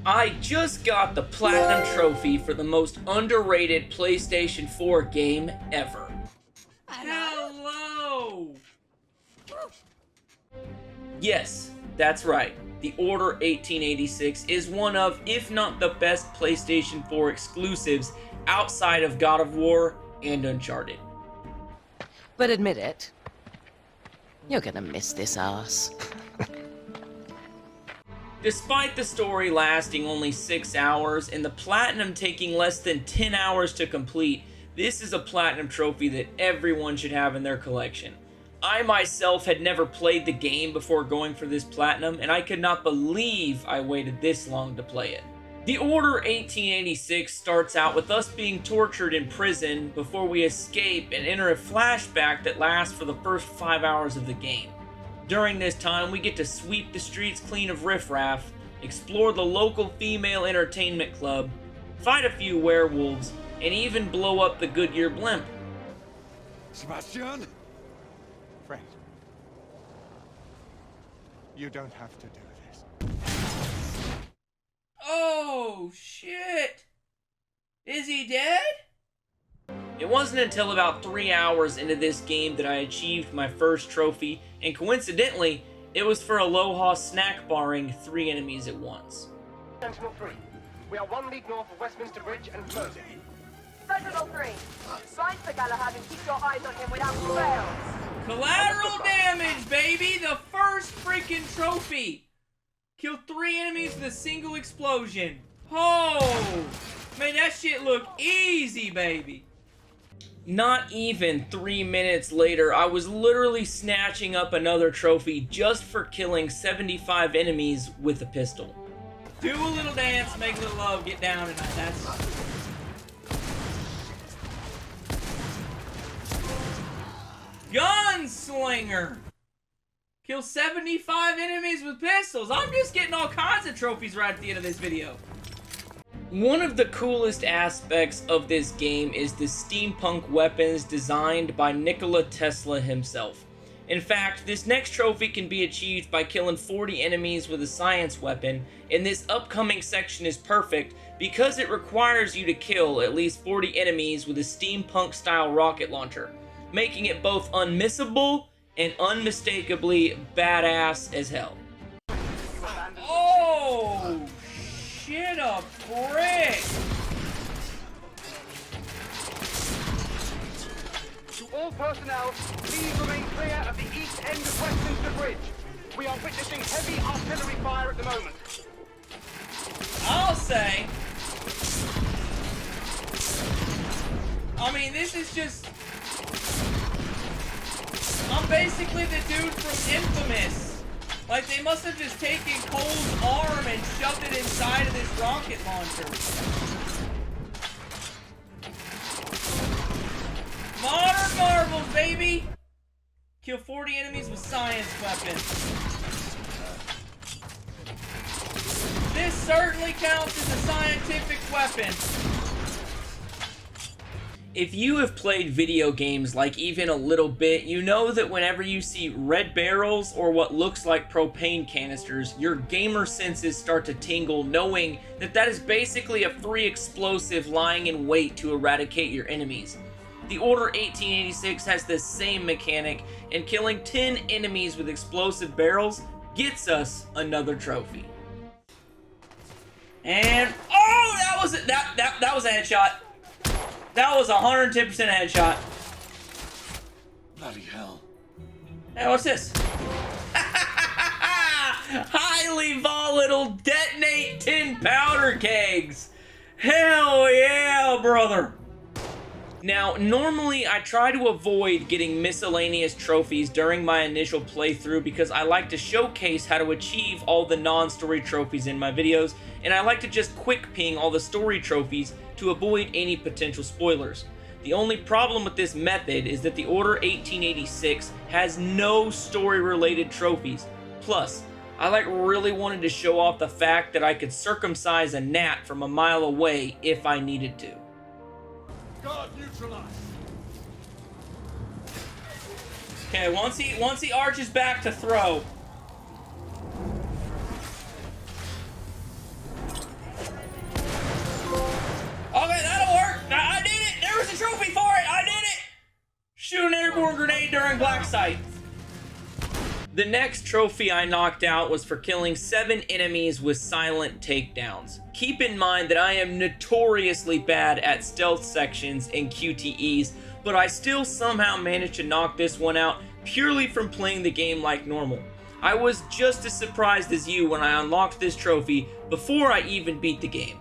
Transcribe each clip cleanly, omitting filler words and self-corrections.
I just got the Platinum Trophy for the most underrated PlayStation 4 game ever. Hello! Yes, that's right. The Order 1886 is one of, if not the best PlayStation 4 exclusives outside of God of War and Uncharted. But admit it, you're gonna miss this ass. Despite the story lasting only 6 hours and the Platinum taking less than 10 hours to complete, this is a Platinum trophy that everyone should have in their collection. I myself had never played the game before going for this Platinum, and I could not believe I waited this long to play it. The Order 1886 starts out with us being tortured in prison before we escape and enter a flashback that lasts for the first 5 hours of the game. During this time, we get to sweep the streets clean of riffraff, explore the local female entertainment club, fight a few werewolves, and even blow up the Goodyear blimp. Sebastian? Friend. You don't have to do this. Oh, shit! Is he dead? It wasn't until about 3 hours into this game that I achieved my first trophy, and coincidentally, it was for Aloha snack barring 3 enemies at once. Sentinel 3, we are 1 league north of Westminster Bridge and closing. Sentinel 3, find the Galahad and keep your eyes on him without fails. Collateral damage, baby! The first freaking trophy! Kill 3 enemies with a single explosion. Oh! Man, that shit look easy, baby! Not even 3 minutes later, I was literally snatching up another trophy just for killing 75 enemies with a pistol. Do a little dance, make a little love, get down tonight. That's... Gunslinger! Kill 75 enemies with pistols. I'm just getting all kinds of trophies right at the end of this video. One of the coolest aspects of this game is the steampunk weapons designed by Nikola Tesla himself. In fact, this next trophy can be achieved by killing 40 enemies with a science weapon, and this upcoming section is perfect because it requires you to kill at least 40 enemies with a steampunk style rocket launcher, making it both unmissable and unmistakably badass as hell. Oh! Shit a brick! To all personnel, please remain clear of the east end of Westminster Bridge. We are witnessing heavy artillery fire at the moment. I'll say... I mean, this is just... I'm basically the dude from Infamous. Like, they must have just taken Cole's arm and shoved it inside of this rocket launcher. Modern marvels, baby! Kill 40 enemies with science weapons. This certainly counts as a scientific weapon. If you have played video games like even a little bit, you know that whenever you see red barrels or what looks like propane canisters, your gamer senses start to tingle knowing that that is basically a free explosive lying in wait to eradicate your enemies. The Order 1886 has the same mechanic, and killing 10 enemies with explosive barrels gets us another trophy. And oh, that was a headshot. That was 110% headshot. Bloody hell. Hey, what's this? Highly volatile detonate 10 powder kegs. Hell yeah, brother. Now, normally I try to avoid getting miscellaneous trophies during my initial playthrough because I like to showcase how to achieve all the non-story trophies in my videos, and I like to just quick ping all the story trophies to avoid any potential spoilers. The only problem with this method is that the Order 1886 has no story-related trophies. Plus, I really wanted to show off the fact that I could circumcise a gnat from a mile away if I needed to. Guard neutralized. Okay, once he arches back to throw. sight. The next trophy I knocked out was for killing 7 enemies with silent takedowns. Keep in mind that I am notoriously bad at stealth sections and QTEs, but I still somehow managed to knock this one out purely from playing the game like normal. I was just as surprised as you when I unlocked this trophy before I even beat the game.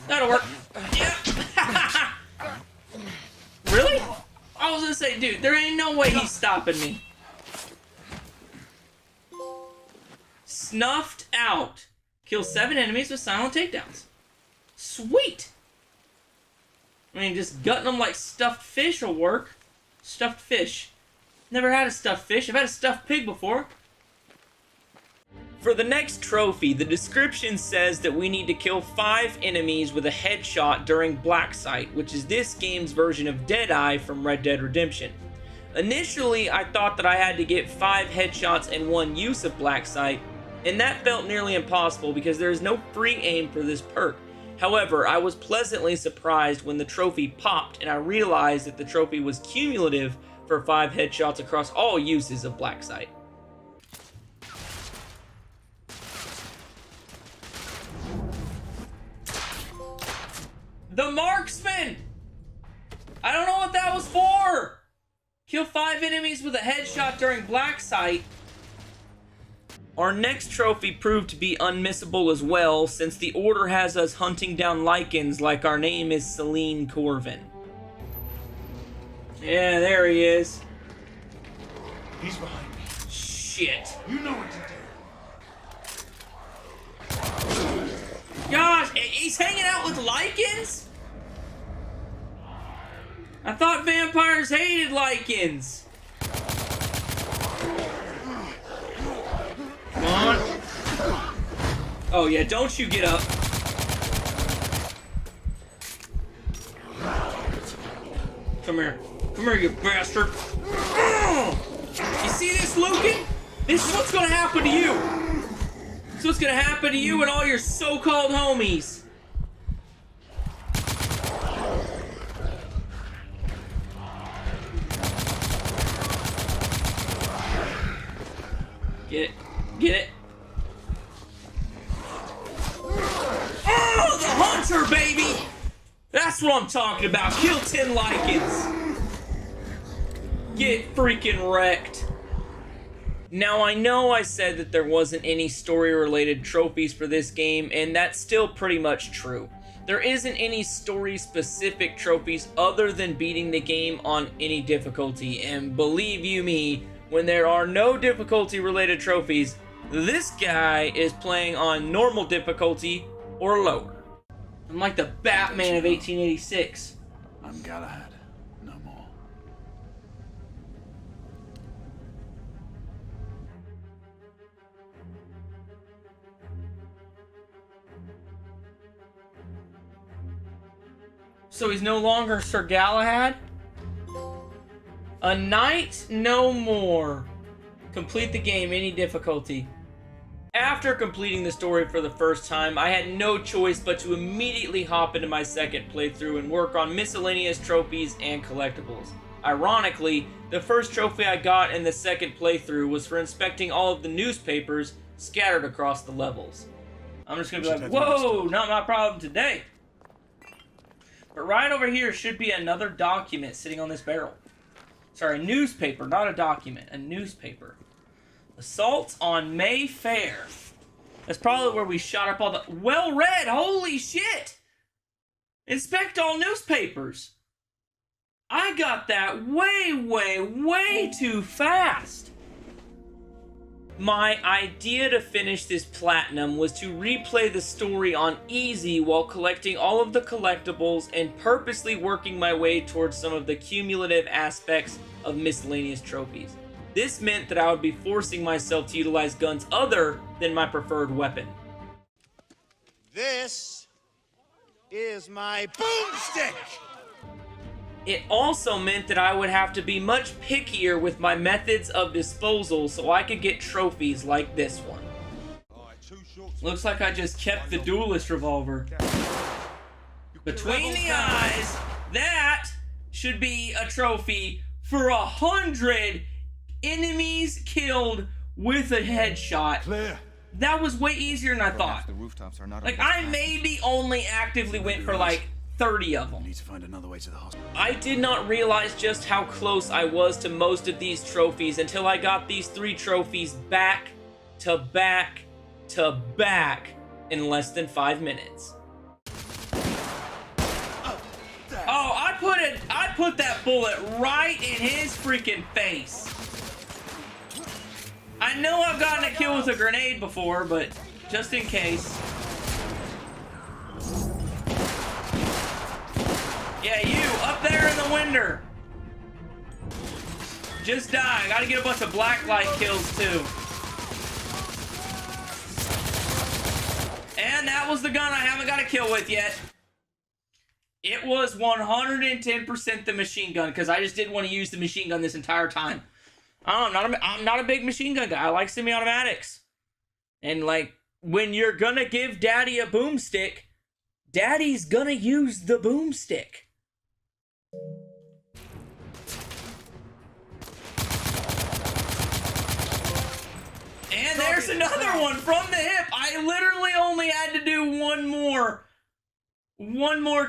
That'll work. Yep. Really? I was gonna say, dude, there ain't no way he's stopping me. Snuffed out. Kill 7 enemies with silent takedowns. Sweet. I mean, just gutting them like stuffed fish will work. Stuffed fish. Never had a stuffed fish. I've had a stuffed pig before. For the next trophy, the description says that we need to kill 5 enemies with a headshot during Black Sight, which is this game's version of Deadeye from Red Dead Redemption. Initially, I thought that I had to get 5 headshots and 1 use of Black Sight, and that felt nearly impossible because there is no free aim for this perk. However, I was pleasantly surprised when the trophy popped and I realized that the trophy was cumulative for 5 headshots across all uses of Black Sight. The Marksman! I don't know what that was for! Kill 5 enemies with a headshot during Black Sight. Our next trophy proved to be unmissable as well, since the order has us hunting down Lycans like our name is Celine Corvin. Yeah, there he is. He's behind me. Shit. You know what to do. Gosh, he's hanging out with Lycans? I thought vampires hated Lycans. Come on. Oh yeah, don't you get up. Come here. Come here, you bastard. You see this, Lucan? This is what's gonna happen to you. This is what's gonna happen to you and all your so-called homies. Get it. Get it. Oh, the hunter, baby! That's what I'm talking about. Kill 10 Lycans. Get freaking wrecked. Now, I know I said that there wasn't any story-related trophies for this game, and that's still pretty much true. There isn't any story-specific trophies other than beating the game on any difficulty, and believe you me, when there are no difficulty-related trophies, this guy is playing on normal difficulty or lower. I'm like the Batman of 1886. I'm Galahad. No more. So he's no longer Sir Galahad? A knight no more. Complete the game, any difficulty. After completing the story for the first time, I had no choice but to immediately hop into my second playthrough and work on miscellaneous trophies and collectibles. Ironically, the first trophy I got in the second playthrough was for inspecting all of the newspapers scattered across the levels. I'm just gonna be like, whoa, not my problem today. But right over here should be another document sitting on this barrel. Sorry, a newspaper, not a document, a newspaper. Assault on Mayfair. That's probably where we shot up all the... Well read, holy shit! Inspect all newspapers. I got that way too fast. My idea to finish this platinum was to replay the story on easy while collecting all of the collectibles and purposely working my way towards some of the cumulative aspects of miscellaneous trophies. This meant that I would be forcing myself to utilize guns other than my preferred weapon. This is my boomstick! It also meant that I would have to be much pickier with my methods of disposal so I could get trophies like this one. Looks like I just kept the duelist revolver. Between the eyes, that should be a trophy for 100 enemies killed with a headshot. Clear. That was way easier than I thought. The rooftops are not Like, I maybe only actively went for like 30 of them. Need to find another way to the hospital. I did not realize just how close I was to most of these trophies until I got these 3 trophies back to back to back in less than 5 minutes. Oh, I put that bullet right in his freaking face. I know I've gotten a kill with a grenade before, but just in case. Yeah, you, up there in the window. Just die. I gotta get a bunch of blacklight kills, too. And that was the gun I haven't got a kill with yet. It was 110% the machine gun, because I just didn't want to use the machine gun this entire time. I'm not a big machine gun guy. I like semi-automatics. And, like, when you're gonna give Daddy a boomstick, Daddy's gonna use the boomstick. And there's another one from the hip. I literally only had to do one more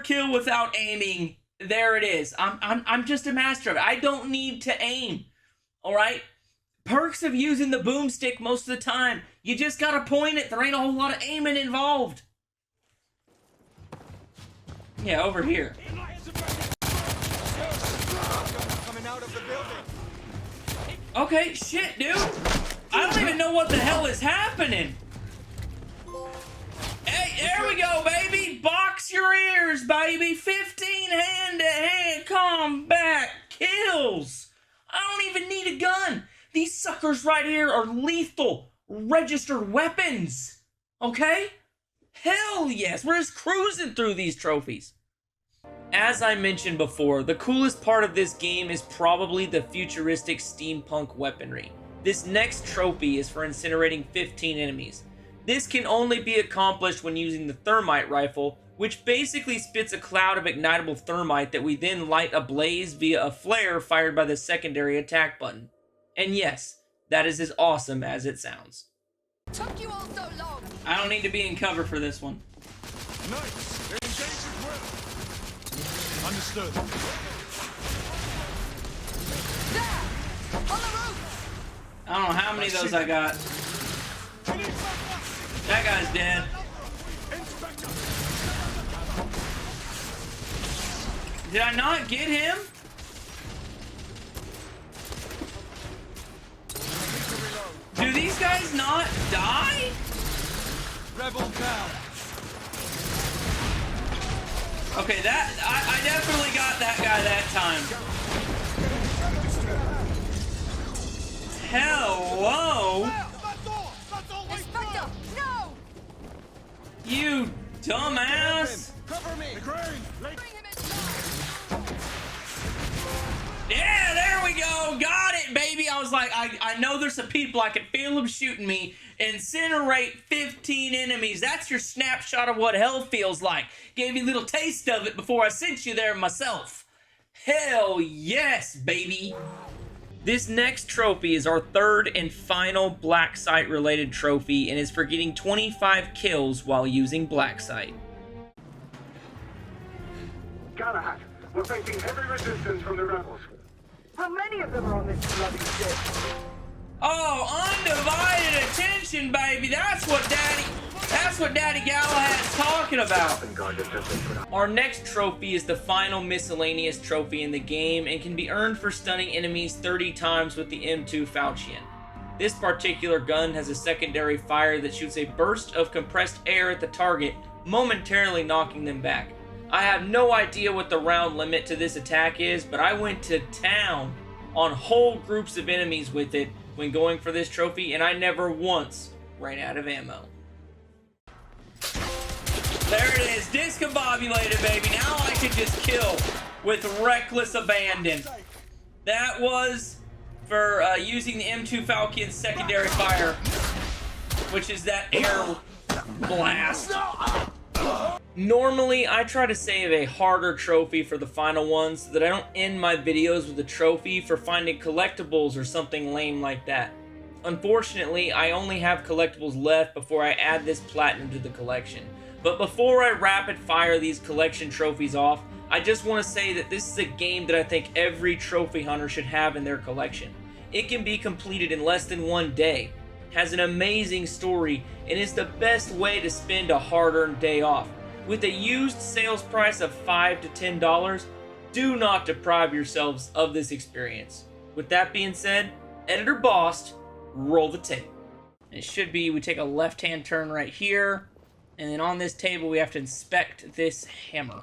kill without aiming. There it is. I'm just a master of it. I don't need to aim. All right? Perks of using the boomstick most of the time. You just gotta point it. There ain't a whole lot of aiming involved. Yeah, over here. Okay, shit, dude. I don't even know what the hell is happening. Hey, there we go, baby. Box your ears, baby. 15 hand-to-hand combat kills. I don't even need a gun. These suckers right here are lethal registered weapons. Okay? Hell yes. We're just cruising through these trophies. As I mentioned before, the coolest part of this game is probably the futuristic steampunk weaponry. This next trophy is for incinerating 15 enemies. This can only be accomplished when using the thermite rifle, which basically spits a cloud of ignitable thermite that we then light ablaze via a flare fired by the secondary attack button. And yes, that is as awesome as it sounds. Took you all so long. I don't need to be in cover for this one. Nice. They're engaged as well. Understood. There! On the roof! I don't know how many of those I got. That guy's dead. Did I not get him? Do these guys not die? Rebel down. Okay, that I definitely got that guy that time. Hello? Inspector, no! You dumbass. Cover me. Bring him inside! Yeah, there we go. Got it, baby. I was like, I know there's some people. I can feel them shooting me. Incinerate 15 enemies. That's your snapshot of what hell feels like. Gave you a little taste of it before I sent you there myself. Hell yes, baby. This next trophy is our third and final black site related trophy and is for getting 25 kills while using black site. Galahad, we're facing heavy resistance from the rebels. How many of them are on this bloody ship? Oh, undivided attention, baby. That's what Daddy Galahad's talking about. Our next trophy is the final miscellaneous trophy in the game and can be earned for stunning enemies 30 times with the M2 Falchion. This particular gun has a secondary fire that shoots a burst of compressed air at the target, momentarily knocking them back. I have no idea what the round limit to this attack is, but I went to town on whole groups of enemies with it when going for this trophy, and I never once ran out of ammo. There it is, discombobulated, baby. Now I can just kill with reckless abandon. That was for using the M2 Falcon's secondary fire, which is that air blast. Normally, I try to save a harder trophy for the final one so that I don't end my videos with a trophy for finding collectibles or something lame like that. Unfortunately, I only have collectibles left before I add this platinum to the collection. But before I rapid fire these collection trophies off, I just want to say that this is a game that I think every trophy hunter should have in their collection. It can be completed in less than 1 day, has an amazing story, and is the best way to spend a hard-earned day off. With a used sales price of $5 to $10, do not deprive yourselves of this experience. With that being said, Editor Bossed, roll the tape. It should be, we take a left-hand turn right here, and then on this table we have to inspect this hammer.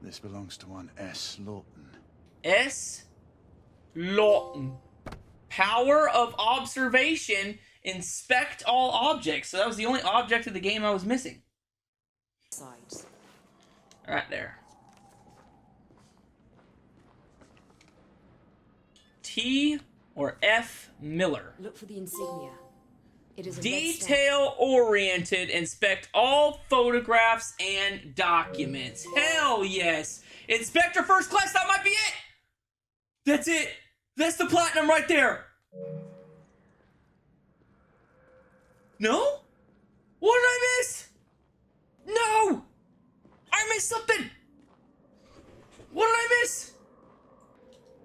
This belongs to one S. Lawton. S. Lawton. Power of observation. Inspect all objects. So that was the only object of the game I was missing. Sides. Right there. T or F. Miller. Look for the insignia. It is a Detail-oriented. Inspect all photographs and documents. Hell yes. Inspector First Class, that might be it. That's it. That's the platinum right there. No? What did I miss? No! I missed something! What did I miss?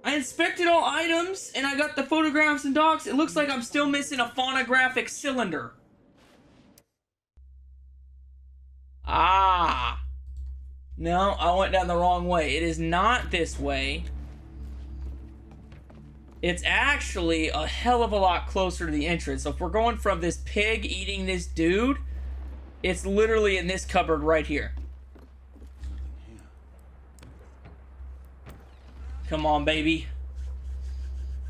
I inspected all items, and I got the photographs and docs. It looks like I'm still missing a phonographic cylinder. Ah. No, I went down the wrong way. It is not this way. It's actually a hell of a lot closer to the entrance. So if we're going from this pig eating this dude, it's literally in this cupboard right here. Come on, baby.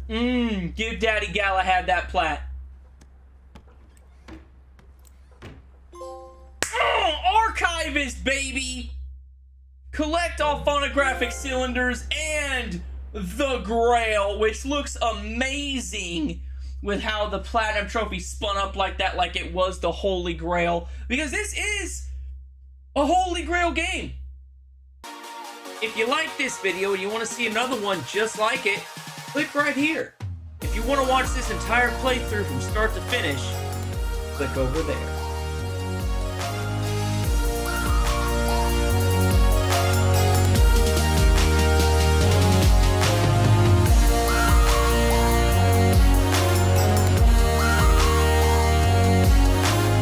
Give Daddy Galahad that plat. Archivist, baby! Collect all phonographic cylinders and the Grail, which looks amazing with how the Platinum Trophy spun up like that, like it was the Holy Grail. Because this is a Holy Grail game. If you like this video and you want to see another one just like it, click right here. If you want to watch this entire playthrough from start to finish, click over there.